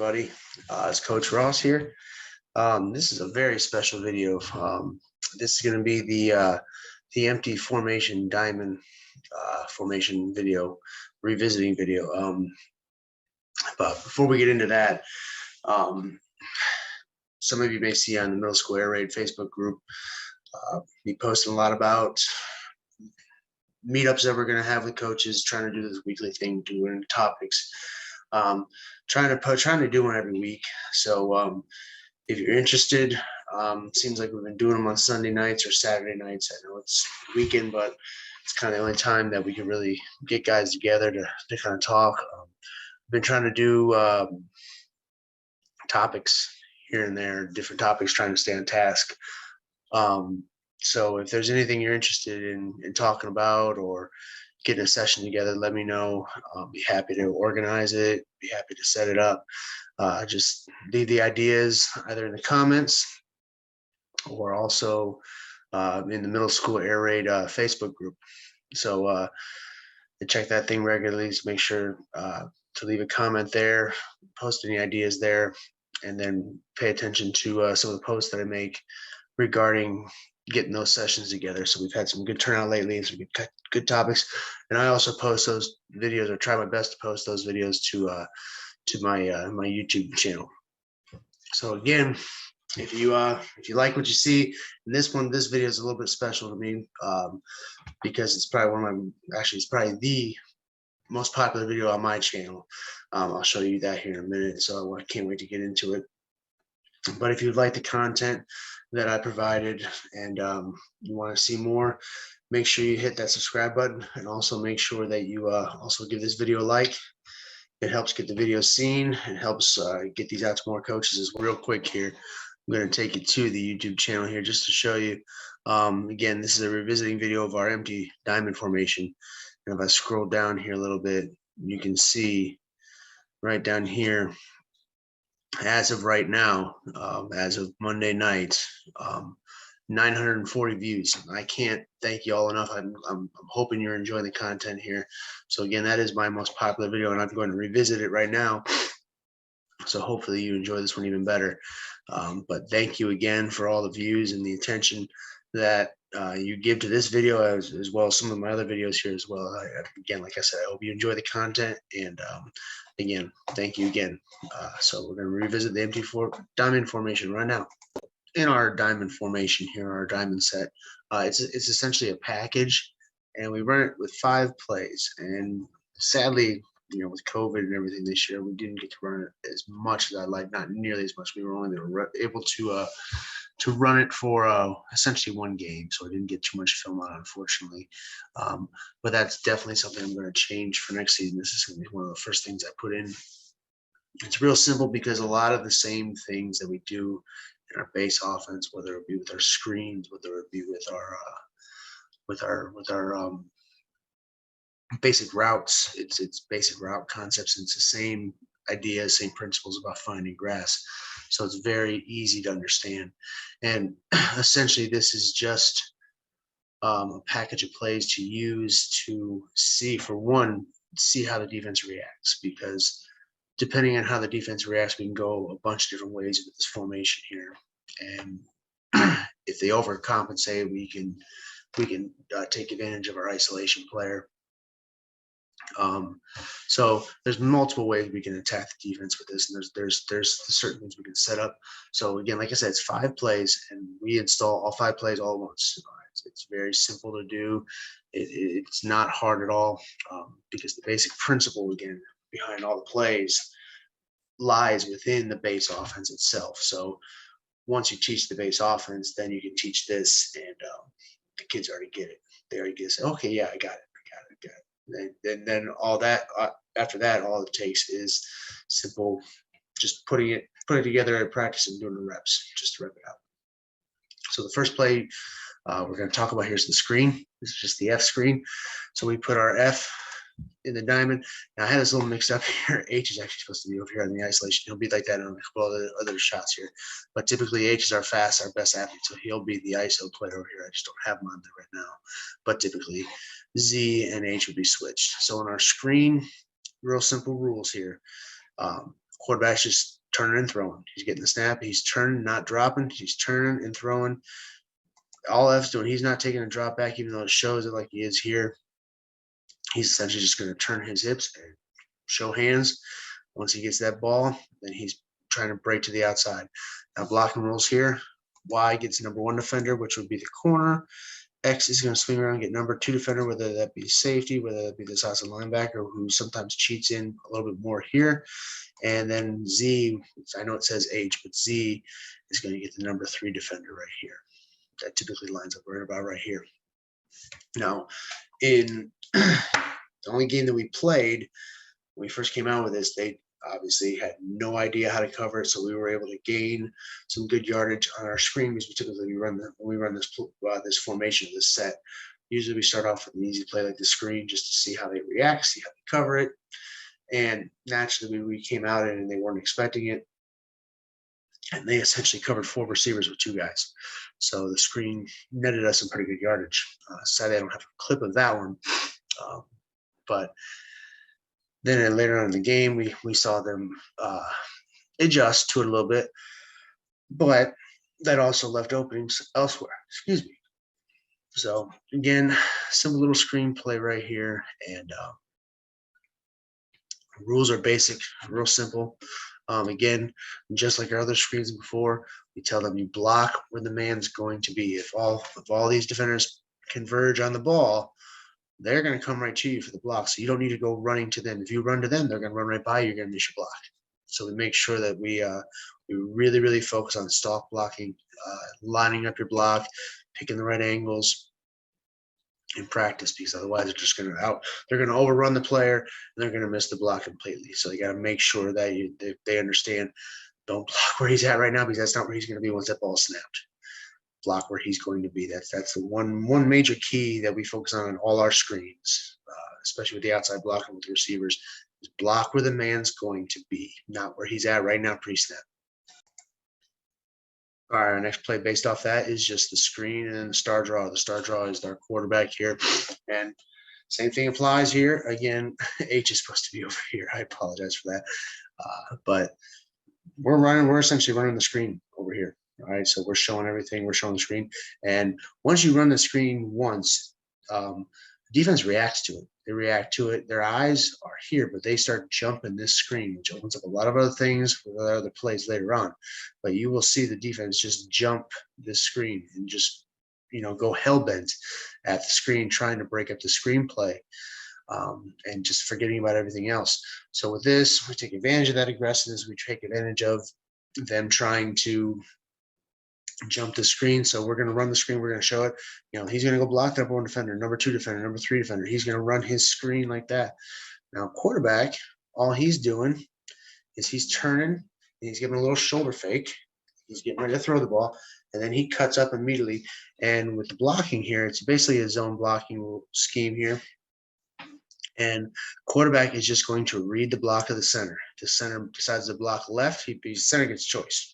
everybody. It's Coach Ross here. This is a very special video. This is going to be the empty formation diamond formation video, revisiting video. But before we get into that, some of you may see on the Middle School Air Raid Facebook group me posting a lot about meetups that we're going to have with coaches, trying to do this weekly thing, doing topics. Trying to do one every week. So if you're interested, seems like we've been doing them on Sunday nights or Saturday nights. I know it's weekend, but it's kind of the only time that we can really get guys together to kind of talk. I've been trying to do topics here and there, different topics, trying to stay on task. So if there's anything you're interested in talking about or getting a session together, let me know. I'll be happy to organize it, be happy to set it up. Just leave the ideas either in the comments or also in the Middle School Air Raid Facebook group. So check that thing regularly to make sure to leave a comment there, post any ideas there, and then pay attention to some of the posts that I make regarding getting those sessions together. So we've had some good turnout lately and some good topics. And I also post those videos, or try my best to post those videos to my my YouTube channel. So again, if you like what you see, and this video is a little bit special to me because it's probably it's probably the most popular video on my channel. I'll show you that here in a minute. So I can't wait to get into it. But if you'd like the content that I provided and you want to see more, make sure you hit that subscribe button, and also make sure that you also give this video a like. It helps get the video seen and helps get these out to more coaches as well. Real quick here, I'm going to take you to the YouTube channel here just to show you. Again, this is a revisiting video of our empty diamond formation. And if I scroll down here a little bit, you can see right down here, as of right now, as of Monday night, 940 views. I can't thank you all enough. I'm hoping you're enjoying the content here. So again, that is my most popular video, and I'm going to revisit it right now. So hopefully you enjoy this one even better. But thank you again for all the views and the attention that you give to this video, as well as some of my other videos here as well. Again, like I said, I hope you enjoy the content, and again, thank you again. So we're going to revisit the empty diamond formation right now. In our diamond formation here, our diamond set, it's essentially a package, and we run it with 5 plays. And sadly, with COVID and everything this year, we didn't get to run it as much as I'd like, not nearly as much. We were only able to run it for essentially 1 game, so I didn't get too much film on it, unfortunately. But that's definitely something I'm going to change for next season. This is going to be one of the first things I put in. It's real simple because a lot of the same things that we do in our base offense, whether it be with our screens, whether it be with our basic routes, it's basic route concepts, and it's the same ideas, same principles about finding grass. So it's very easy to understand. And essentially, this is just a package of plays to use to see how the defense reacts, because depending on how the defense reacts, we can go a bunch of different ways with this formation here. And if they overcompensate, we can take advantage of our isolation player. So there's multiple ways we can attack the defense with this, and there's certain things we can set up. So again, like I said, it's 5 plays, and we install all 5 plays all at once. It's very simple to do. It's not hard at all, because the basic principle, again, behind all the plays lies within the base offense itself. So once you teach the base offense, then you can teach this, and the kids already get it. They already get it. Okay, yeah, I got it. And then all that after that, all it takes is simple, just putting it together at practice and doing the reps, just to rep it out. So the first play we're going to talk about here is the screen. This is just the F screen. So we put our F in the diamond. Now I had this a little mixed up here. H is actually supposed to be over here on the isolation. He'll be like that on a couple of other shots here. But typically H is our best athlete, so he'll be the ISO player over here. I just don't have him on there right now. But typically Z and H would be switched. So on our screen, real simple rules here. Quarterbacks just turning and throwing. He's getting the snap. He's turning, not dropping. He's turning and throwing. All F's doing. He's not taking a drop back, even though it shows it like he is here. He's essentially just going to turn his hips and show hands. Once he gets that ball, then he's trying to break to the outside. Now blocking rules here. Y gets number 1 defender, which would be the corner. X is going to swing around and get number 2 defender, whether that be safety, whether that be this outside linebacker who sometimes cheats in a little bit more here. And then Z, I know it says H, but Z is going to get the number 3 defender right here. That typically lines up right about right here. Now, in the only game that we played when we first came out with this, they obviously had no idea how to cover it, so we were able to gain some good yardage on our screen because we typically run this formation, this set. Usually we start off with an easy play like the screen just to see how they react, see how they cover it. And naturally we came out and they weren't expecting it. And they essentially covered 4 receivers with 2 guys. So the screen netted us some pretty good yardage. Sadly, I don't have a clip of that one. But then later on in the game, we saw them adjust to it a little bit. But that also left openings elsewhere. Excuse me. So again, simple little screenplay right here. And rules are basic, real simple. Again, just like our other screens before, we tell them you block where the man's going to be. If all these defenders converge on the ball, they're going to come right to you for the block. So you don't need to go running to them. If you run to them, they're going to run right by you. You're going to miss your block. So we make sure that we really, really focus on stalk blocking, lining up your block, picking the right angles in practice, because otherwise they're going to overrun the player and they're going to miss the block completely. So you got to make sure that they understand, don't block where he's at right now, because that's not where he's going to be once that ball snapped. Block where he's going to be. That's the one major key that we focus on in all our screens, especially with the outside blocking with the receivers, is block where the man's going to be, not where he's at right now pre-snap. All right, our next play based off that is just the screen and the star draw. The star draw is our quarterback here. And same thing applies here. Again, H is supposed to be over here. I apologize for that. But we're essentially running the screen over here. All right, so we're showing everything. We're showing the screen. And once you run the screen once, defense reacts to it. They react to it. Their eyes are here, but they start jumping this screen, which opens up a lot of other things with other plays later on. But you will see the defense just jump this screen and just, go hell-bent at the screen, trying to break up the screenplay, and just forgetting about everything else. So with this, we take advantage of that aggressiveness. We take advantage of them trying to jump the screen. So we're going to run the screen. We're going to show it. He's going to go block number 1 defender, number 2 defender, number 3 defender. He's going to run his screen like that. Now, quarterback, all he's doing is he's turning and he's giving a little shoulder fake. He's getting ready to throw the ball, and then he cuts up immediately. And with the blocking here, it's basically a zone blocking scheme here. And quarterback is just going to read the block of the center. The center decides to block left. Center gets choice.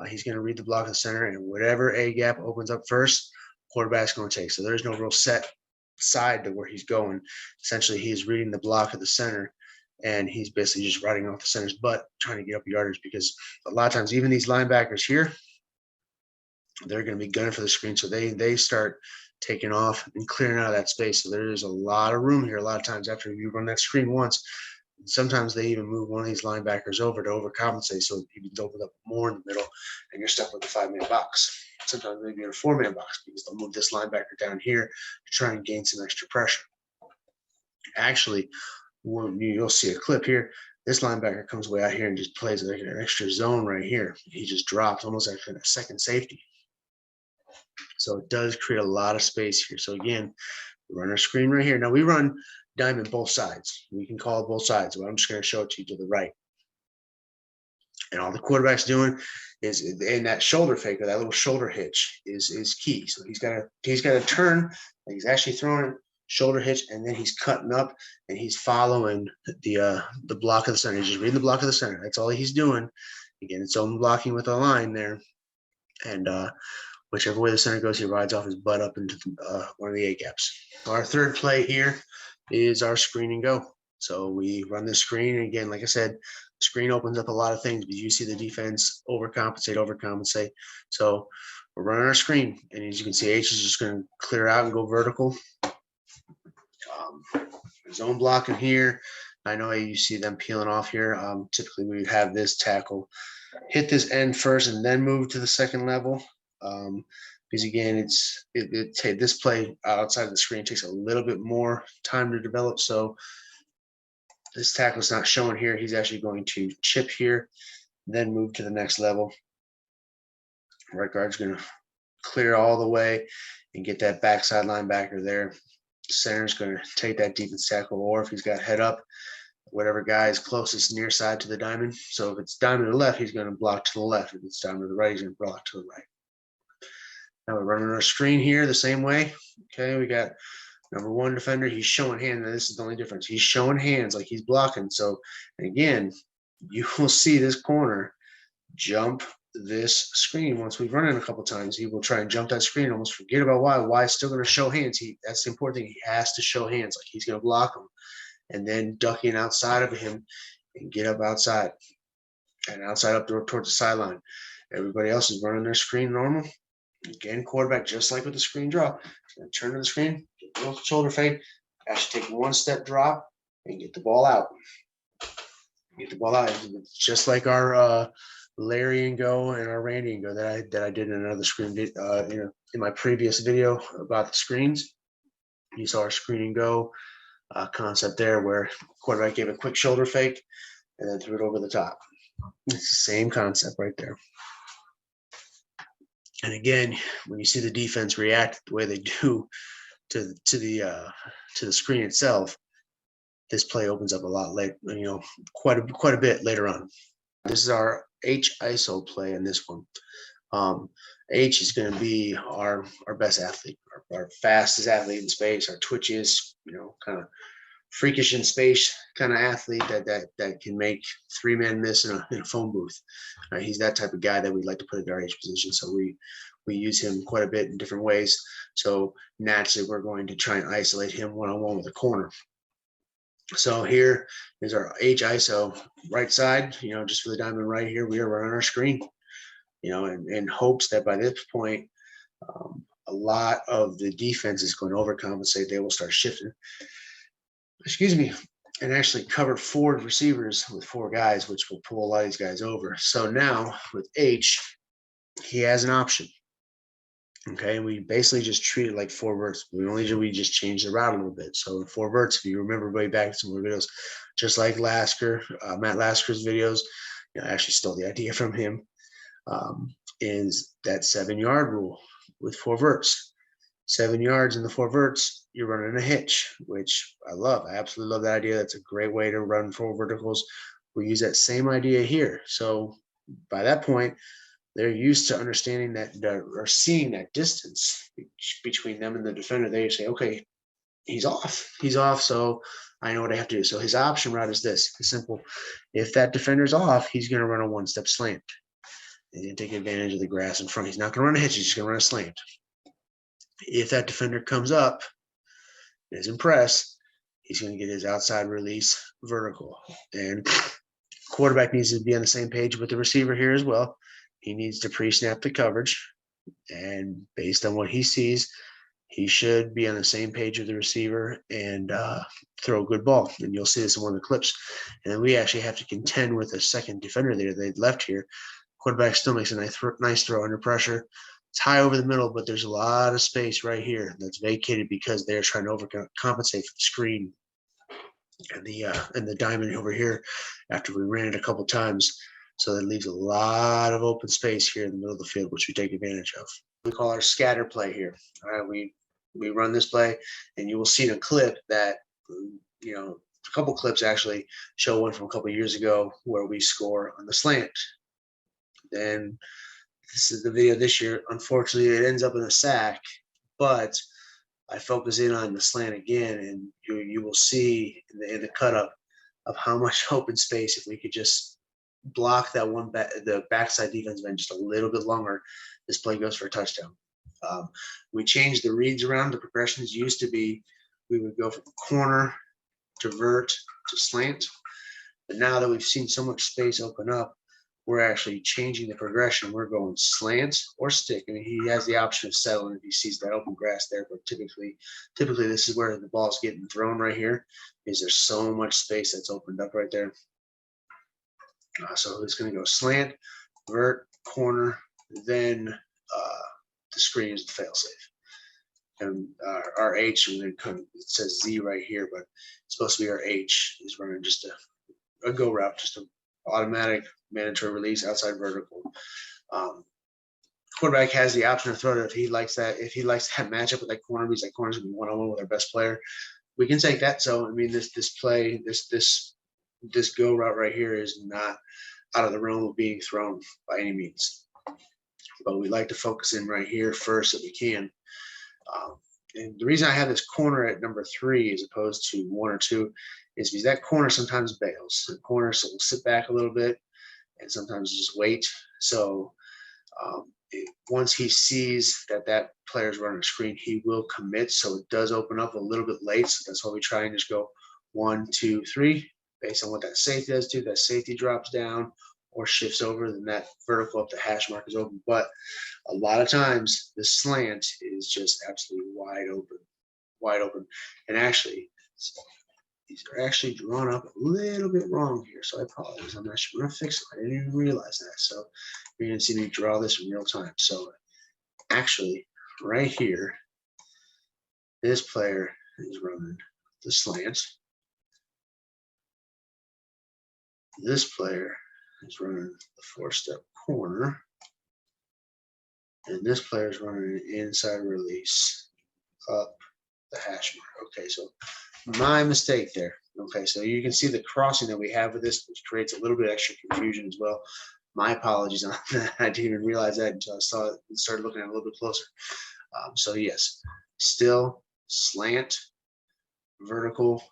He's going to read the block of the center, and whatever A gap opens up first, quarterback's going to take. So there's no real set side to where he's going. Essentially, he's reading the block of the center, and he's basically just riding off the center's butt, trying to get up yardage, because a lot of times, even these linebackers here, they're going to be gunning for the screen. So they start taking off and clearing out of that space. So there is a lot of room here. A lot of times after you run that screen once, sometimes they even move one of these linebackers over to overcompensate, so you can open up more in the middle, and you're stuck with a 5-man box. Sometimes maybe in a 4-man box, because they'll move this linebacker down here to try and gain some extra pressure. Actually, you'll see a clip here. This linebacker comes way out here and just plays like an extra zone right here. He just drops almost like a second safety. So it does create a lot of space here. So again, we run our screen right here. Now we run diamond both sides. We can call it both sides, but I'm just going to show it to you to the right. And all the quarterback's doing is, in that shoulder fake, or that little shoulder hitch is key. So he's got to turn, like he's actually throwing it, shoulder hitch, and then he's cutting up and he's following the block of the center. He's just reading the block of the center. That's all he's doing. Again, it's zone blocking with a line there. And whichever way the center goes, he rides off his butt up into one of the A gaps. Our third play here is our screen and go. So we run the screen, and again, like I said, Screen opens up a lot of things, but you see the defense overcompensate. So we're running our screen, and as you can see, H is just going to clear out and go vertical. Zone blocking here. I know you see them peeling off here. Typically, we would have this tackle hit this end first and then move to the second level. Because again, this play outside of the screen takes a little bit more time to develop. So this tackle is not shown here. He's actually going to chip here, then move to the next level. Right guard's going to clear all the way and get that backside linebacker there. Center's going to take that defense tackle, or if he's got head up, whatever guy is closest near side to the diamond. So if it's diamond to the left, he's going to block to the left. If it's diamond to the right, he's going to block to the right. Now we're running our screen here the same way. Okay, we got number one defender. He's showing hands. Now this is the only difference. He's showing hands like he's blocking. So again, you will see this corner jump this screen. Once we've run it a couple times, he will try and jump that screen, almost forget about why. Why is still going to show hands. That's the important thing. He has to show hands, like he's going to block him, and then ducking outside of him and get up outside and outside up towards the sideline. Everybody else is running their screen normal. Again, quarterback, just like with the screen drop, going to turn to the screen, get a little shoulder fade, actually take one step drop and get the ball out. Get the ball out. It's just like our Larry and go and our Randy and go that I did in another screen in my previous video about the screens. You saw our screen and go concept there, where quarterback gave a quick shoulder fake and then threw it over the top. It's the same concept right there. And again, when you see the defense react the way they do to the screen itself, this play opens up a lot late, quite a bit later on. This is our H ISO play in this one. H is going to be our best athlete, our fastest athlete in space, our twitchiest, kind of freakish in space kind of athlete that can make three men miss in a phone booth. He's that type of guy that we'd like to put in our H position. So we use him quite a bit in different ways. So naturally, we're going to try and isolate him one-on-one with a corner. So here is our H ISO right side, just for the diamond right here. We are running our screen, in hopes that by this point, a lot of the defense is going to overcompensate. They will start shifting, and actually cover forward receivers with four guys, which will pull a lot of these guys over. So now with H, he has an option. Okay, we basically just treat it like four verts. We just changed the route a little bit. So in four verts, if you remember way back some more videos, just like Matt Lasker's videos, I actually stole the idea from him, is that 7-yard rule with four verts. 7 yards in the four verts, you're running a hitch, which I love. I absolutely love that idea. That's a great way to run four verticals. We use that same idea here. So by that point, they're used to understanding that or seeing that distance between them and the defender. They say, okay, he's off. So I know what I have to do. So his option route is this. It's simple. If that defender's off, he's going to run a one-step slant. He's going to take advantage of the grass in front. He's not going to run a hitch. He's just going to run a slant. If that defender comes up and is impressed, he's going to get his outside release vertical. And quarterback needs to be on the same page with the receiver here as well. He needs to pre-snap the coverage, and based on what he sees, he should be on the same page with the receiver and throw a good ball. And you'll see this in one of the clips. And then we actually have to contend with a second defender there. They left here. Quarterback still makes a nice throw under pressure. It's high over the middle, but there's a lot of space right here that's vacated because they're trying to overcompensate for the screen and the diamond over here after we ran it a couple times. So that leaves a lot of open space here in the middle of the field, which we take advantage of. We call our scatter play here. All right, we run this play, and you will see in a clip that, a couple clips actually show one from a couple years ago where we score on the slant. Then this is the video this year. Unfortunately, it ends up in a sack, but I focus in on the slant again, and you will see in the cut up of how much open space, if we could just block that the backside defense end just a little bit longer, this play goes for a touchdown. We changed the reads around. The progressions used to be we would go from corner to vert to slant. But now that we've seen so much space open up, we're actually changing the progression. We're going slant or stick. I mean, he has the option of settling if he sees that open grass there, but typically this is where the ball's getting thrown right here, because there's so much space that's opened up right there. So it's going to go slant, vert, corner, then the screen is the failsafe. And our H, and it says Z right here, but it's supposed to be our H is running just a go route, just an automatic mandatory release outside vertical. Quarterback has the option to throw it if he likes that. If he likes that matchup with that corner, because that corner's gonna be one-on-one with our best player, we can take that. So I mean, this play, this go route right here is not out of the realm of being thrown by any means. But we like to focus in right here first if we can. And the reason I have this corner at number 3 as opposed to 1 or 2 is because that corner sometimes bails. The corner will sit back a little bit and sometimes just wait. So once he sees that player is running a screen, he will commit. So it does open up a little bit late. So that's why we try and just go 1, 2, 3 based on what that safety does too. That safety drops down or shifts over, then that vertical up the hash mark is open. But a lot of times the slant is just absolutely wide open. And actually, these are actually drawn up a little bit wrong here. So I apologize. I'm actually going to fix it. I didn't even realize that. So you're going to see me draw this in real time. So actually, right here, this player is running the slant. This player is running the 4-step corner. And this player is running an inside release up the hash mark. Okay, so my mistake there. Okay, so you can see the crossing that we have with this, which creates a little bit of extra confusion as well. My apologies on that. I didn't even realize that until I saw it and started looking at it a little bit closer. So yes, still slant, vertical,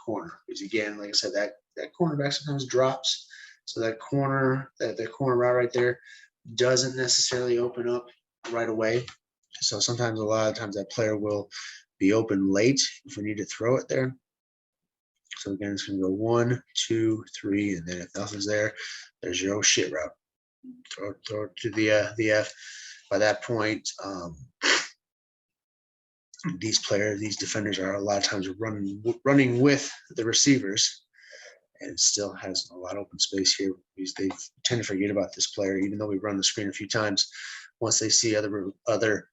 corner. Because again, like I said, that cornerback sometimes drops. So that corner route right there doesn't necessarily open up right away. So sometimes, a lot of times, that player will be open late if we need to throw it there. So again, it's going to go 1, 2, 3, and then if nothing's there, there's your shit route. Throw it to the F. By that point, these defenders are a lot of times running with the receivers, and it still has a lot of open space here because they tend to forget about this player, even though we run the screen a few times. Once they see other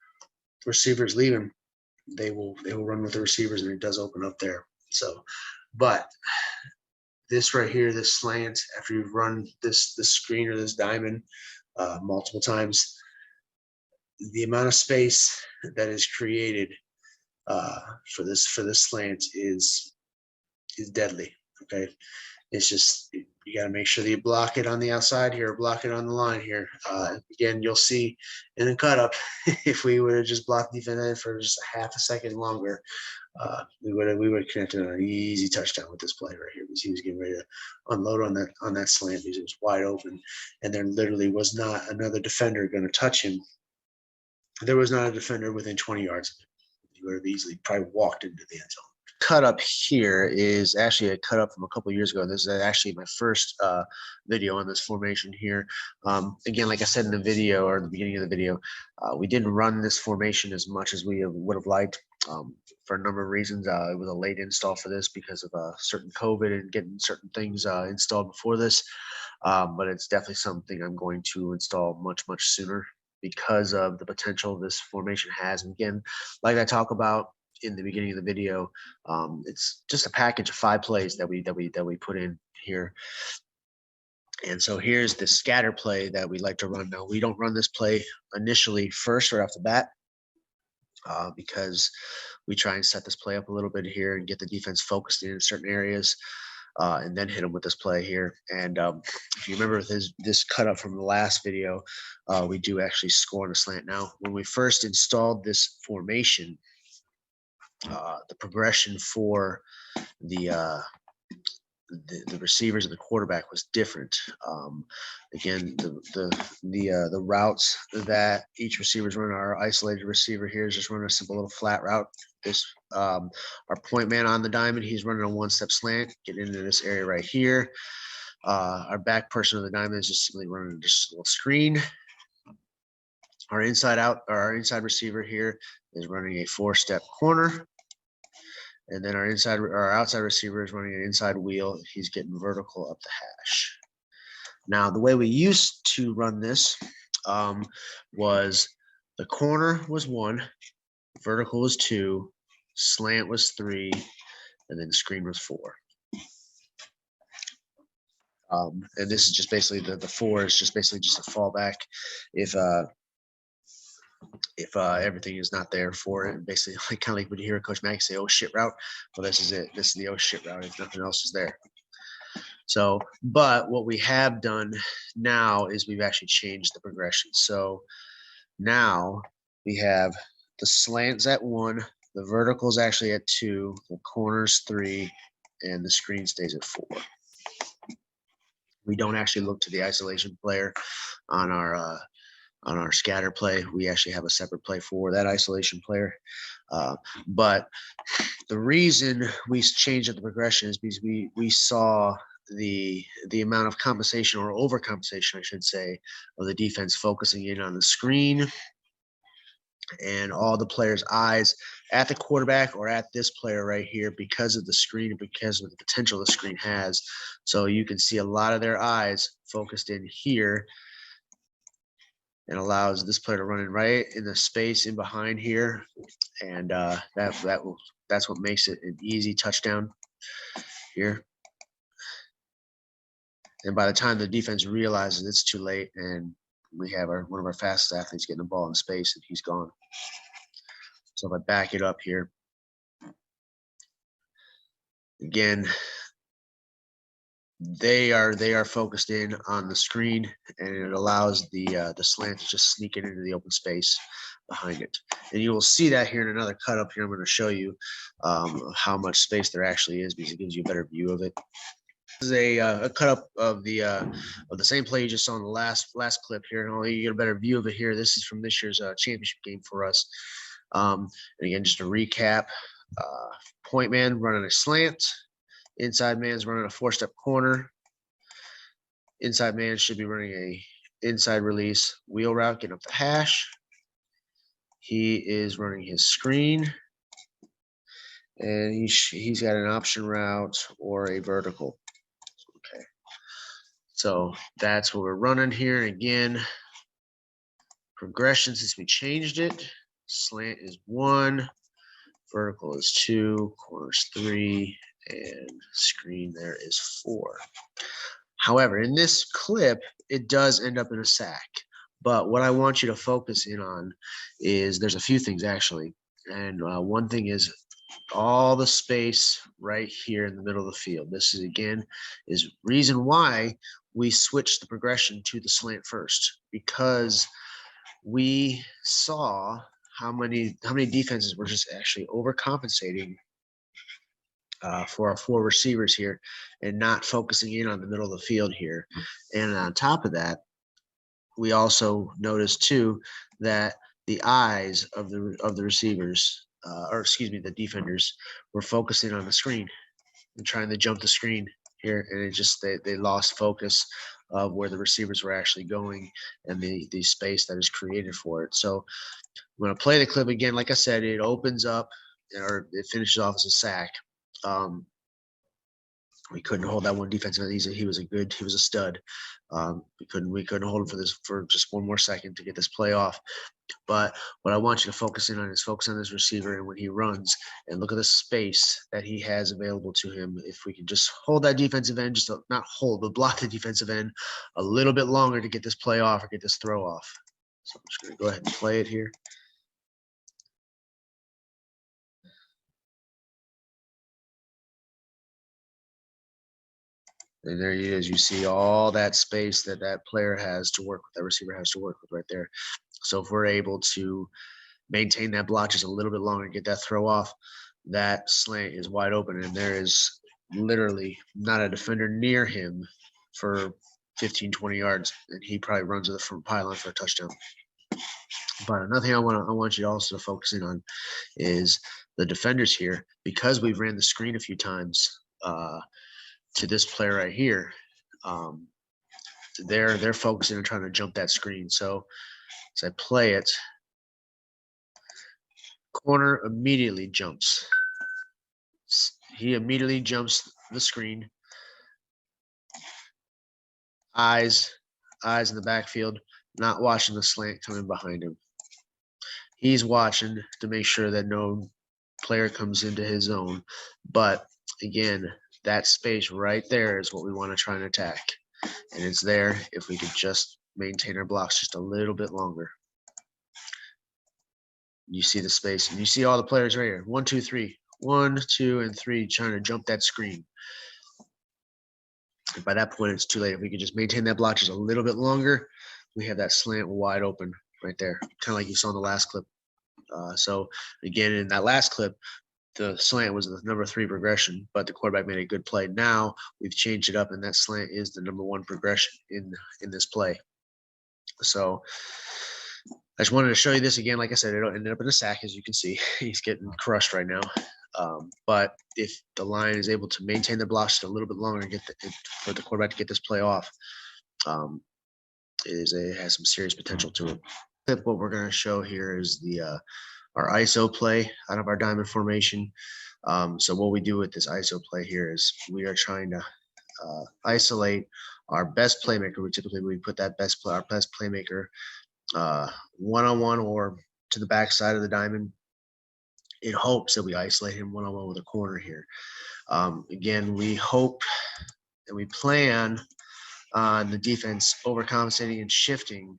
receivers leaving, they will run with the receivers, and it does open up there. So, but this right here, this slant, after you've run this screen or this diamond multiple times, the amount of space that is created for this slant is deadly. Okay, it's just, you got to make sure that you block it on the outside here, or block it on the line here. Again, you'll see in the cut up, if we would have just blocked defense for just a half a second longer, we would have connected on an easy touchdown with this play right here, because he was getting ready to unload on that slant because it was wide open, and there literally was not another defender going to touch him. There was not a defender within 20 yards of him. He would have easily probably walked into the end zone. Cut up here is actually a cut up from a couple of years ago. This is actually my first video on this formation here. Again, like I said in the video, or the beginning of the video, we didn't run this formation as much as we would have liked for a number of reasons. It was a late install for this because of certain COVID and getting certain things installed before this. But it's definitely something I'm going to install much sooner because of the potential this formation has. And again, like I talk about in the beginning of the video, it's just a package of 5 plays that we put in here. And so here's the scatter play that we like to run. Now, we don't run this play initially first right off the bat because we try and set this play up a little bit here and get the defense focused in certain areas, and then hit them with this play here. And if you remember this cut up from the last video, we do actually score on a slant. Now, when we first installed this formation, the progression for the the receivers and the quarterback was different. Again, the routes that each receiver is running. Our isolated receiver here is just running a simple little flat route. This our point man on the diamond, he's running a one-step slant, getting into this area right here. Our back person of the diamond is just simply running just a little screen. Our inside receiver here is running a four-step corner. And then our outside receiver is running an inside wheel. He's getting vertical up the hash. Now, the way we used to run this was the corner was 1, vertical was 2, slant was 3, and then screen was 4. And this is just basically the 4 is just basically just a fallback if everything is not there for it. Basically, like kind of like when you hear Coach Mack say, "Oh shit route," well, this is it. This is the oh shit route if nothing else is there. So, but what we have done now is we've actually changed the progression. So now we have the slants at 1, the verticals actually at 2, the corners 3, and the screen stays at 4. We don't actually look to the isolation player on our scatter play. We actually have a separate play for that isolation player. But the reason we changed up the progression is because we saw the amount of compensation, or overcompensation, I should say, of the defense focusing in on the screen and all the players' eyes at the quarterback or at this player right here because of the screen and because of the potential the screen has. So you can see a lot of their eyes focused in here, and allows this player to run in right in the space in behind here, and that's what makes it an easy touchdown here. And by the time the defense realizes it's too late, and we have one of our fastest athletes getting the ball in space, and he's gone. So if I back it up here, again, they are focused in on the screen, and it allows the slant to just sneak it into the open space behind it. And you will see that here in another cut up here. I'm going to show you how much space there actually is, because it gives you a better view of it. This is a cut up of the same play you just saw in the last clip here, and you get a better view of it here. This is from this year's championship game for us. And again, just to recap, point man running a slant. Inside man's running a four-step corner. Inside man should be running a inside release wheel route, getting up the hash. He is running his screen, and he's got an option route or a vertical. Okay, so that's what we're running here. Again, progression since we changed it. Slant is 1, vertical is 2, corners 3, and screen there is 4. However, in this clip, it does end up in a sack. But what I want you to focus in on is there's a few things actually. And one thing is all the space right here in the middle of the field. This is, again, is reason why we switched the progression to the slant first, because we saw how many defenses were just actually overcompensating for our 4 receivers here and not focusing in on the middle of the field here. And on top of that, we also noticed too that the eyes of the receivers, the defenders, were focusing on the screen and trying to jump the screen here, and it just they lost focus of where the receivers were actually going and the space that is created for it. So I'm going to play the clip again. Like I said, it opens up, or it finishes off as a sack. We couldn't hold that one defensive end. He was a stud. We couldn't hold him for just one more second to get this play off. But what I want you to focus in on is focus on this receiver, and when he runs, and look at the space that he has available to him. If we can just hold that defensive end, just not hold, but block the defensive end a little bit longer to get this play off or get this throw off. So I'm just going to go ahead and play it here. And there he is. You see all that space that player has to work with, that receiver has to work with right there. So if we're able to maintain that block just a little bit longer and get that throw off, that slant is wide open. And there is literally not a defender near him for 15, 20 yards, and he probably runs to the front pylon for a touchdown. But another thing I want you also to focus in on is the defenders here, because we've ran the screen a few times to this player right here. They're focusing on trying to jump that screen. So as I play it, corner immediately jumps. He immediately jumps the screen. Eyes in the backfield, not watching the slant coming behind him. He's watching to make sure that no player comes into his zone. But again, that space right there is what we want to try and attack. And it's there if we could just maintain our blocks just a little bit longer. You see the space, and you see all the players right here. 1, 2, 3. 1, 2, and 3 trying to jump that screen. And by that point, it's too late. If we could just maintain that block just a little bit longer, we have that slant wide open right there, kind of like you saw in the last clip. So again, in that last clip, the slant was the number 3 progression, but the quarterback made a good play. Now we've changed it up, and that slant is the number 1 progression in this play. So I just wanted to show you this again. Like I said, it ended up in a sack, as you can see. He's getting crushed right now. But if the line is able to maintain their blocks just a little bit longer and for the quarterback to get this play off, it has some serious potential to it. What we're going to show here is our ISO play out of our diamond formation. So what we do with this ISO play here is we are trying to isolate our best playmaker. We put that our best playmaker one-on-one or to the backside of the diamond in hopes that we isolate him one-on-one with a corner here. Again, we hope and we plan on the defense overcompensating and shifting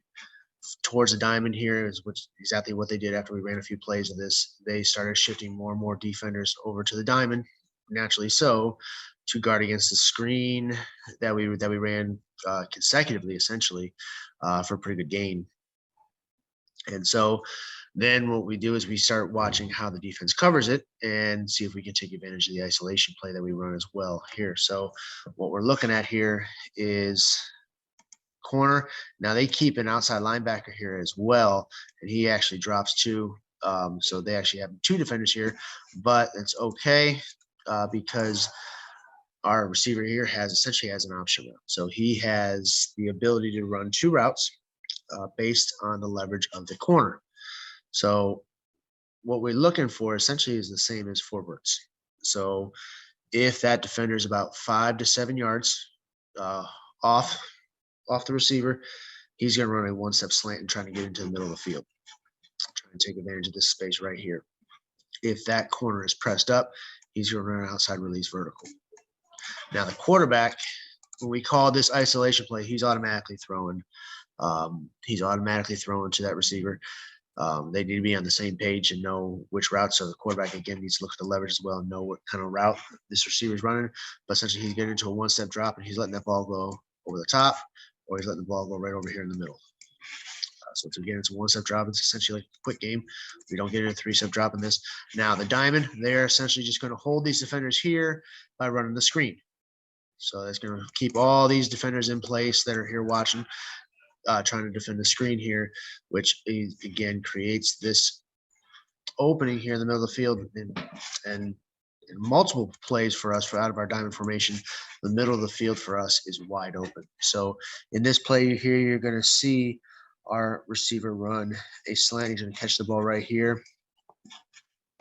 towards the diamond here, is exactly what they did after we ran a few plays of this. They started shifting more and more defenders over to the diamond, naturally so, to guard against the screen that we ran consecutively, essentially, for a pretty good gain. And so then what we do is we start watching how the defense covers it and see if we can take advantage of the isolation play that we run as well here. So what we're looking at here is corner. Now they keep an outside linebacker here as well, and he actually drops 2. So they actually have 2 defenders here, but it's okay because our receiver here essentially has an option route. So he has the ability to run 2 routes based on the leverage of the corner. So what we're looking for essentially is the same as forwards. So if that defender is about 5 to 7 yards off the receiver, he's going to run a 1-step slant and trying to get into the middle of the field, trying to take advantage of this space right here. If that corner is pressed up, he's going to run an outside release vertical. Now the quarterback, when we call this isolation play, he's automatically throwing. He's automatically throwing to that receiver. They need to be on the same page and know which route. So the quarterback, again, needs to look at the leverage as well and know what kind of route this receiver is running. But essentially, he's getting into a 1-step drop, and he's letting that ball go over the top, or he's letting the ball go right over here in the middle. So again, it's a 1-step drop. It's essentially like a quick game. We don't get in a 3-step drop in this. Now the diamond, they're essentially just going to hold these defenders here by running the screen. So that's going to keep all these defenders in place that are here watching, trying to defend the screen here, which again creates this opening here in the middle of the field, and multiple plays for us out of our diamond formation. The middle of the field for us is wide open. So in this play here, you're going to see our receiver run a slant. He's going to catch the ball right here,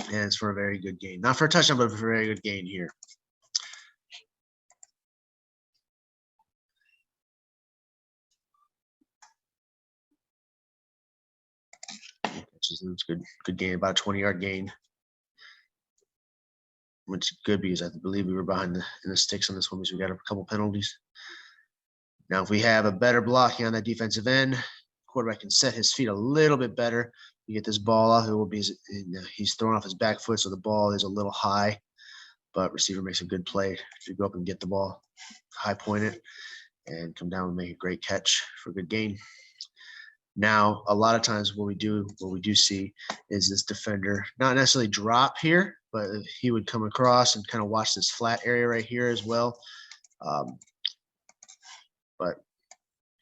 and it's for a very good gain. Not for a touchdown, but for a very good gain here. It's good gain, about a 20-yard gain, which is good because I believe we were behind in the sticks on this one because we got a couple penalties. Now, if we have a better blocking on that defensive end, quarterback can set his feet a little bit better. You get this ball off, it will be he's throwing off his back foot, so the ball is a little high, but receiver makes a good play to go up and get the ball, high point it, and come down and make a great catch for a good gain. Now, a lot of times what we do see is this defender not necessarily drop here, but he would come across and kind of watch this flat area right here as well. But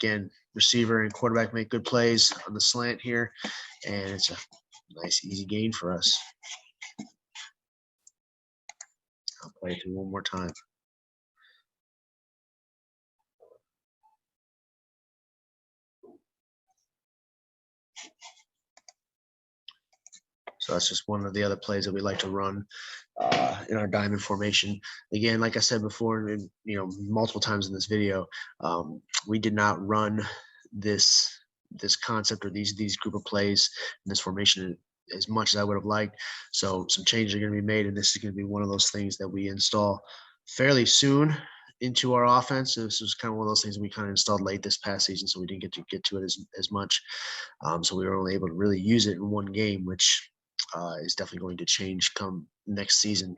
again, receiver and quarterback make good plays on the slant here, and it's a nice, easy gain for us. I'll play it through one more time. So that's just one of the other plays that we like to run in our diamond formation. Again, like I said before, and multiple times in this video, we did not run this concept or these group of plays in this formation as much as I would have liked. So some changes are going to be made, and this is going to be one of those things that we install fairly soon into our offense. This was kind of one of those things we kind of installed late this past season, so we didn't get to it as much. So we were only able to really use it in one game, which is definitely going to change come next season.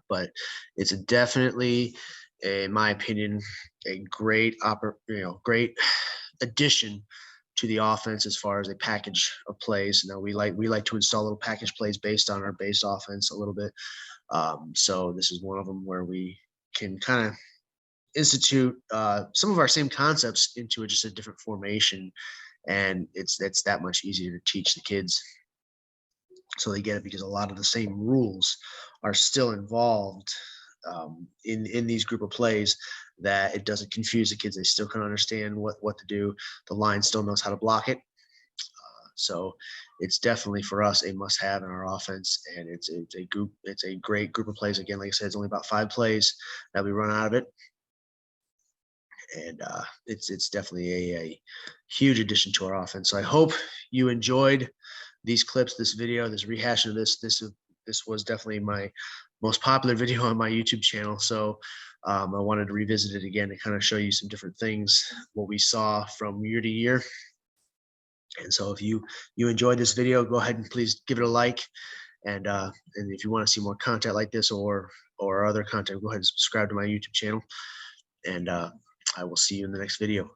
But it's definitely, in my opinion, a great addition to the offense as far as a package of plays. Now we like to install little package plays based on our base offense a little bit. So this is one of them where we can kind of institute some of our same concepts into just a different formation, and it's that much easier to teach the kids so they get it, because a lot of the same rules are still involved in these group of plays, that it doesn't confuse the kids. They still can understand what to do. The line still knows how to block it. So it's definitely for us a must-have in our offense, and it's a great group of plays. Again, like I said, it's only about 5 plays that we run out of it, and it's definitely a huge addition to our offense. So I hope you enjoyed these clips, this video, this rehashing of this was definitely my most popular video on my YouTube channel. So I wanted to revisit it again to kind of show you some different things, what we saw from year to year. And so if you enjoyed this video, go ahead and please give it a like. And if you want to see more content like this or other content, go ahead and subscribe to my YouTube channel. And I will see you in the next video.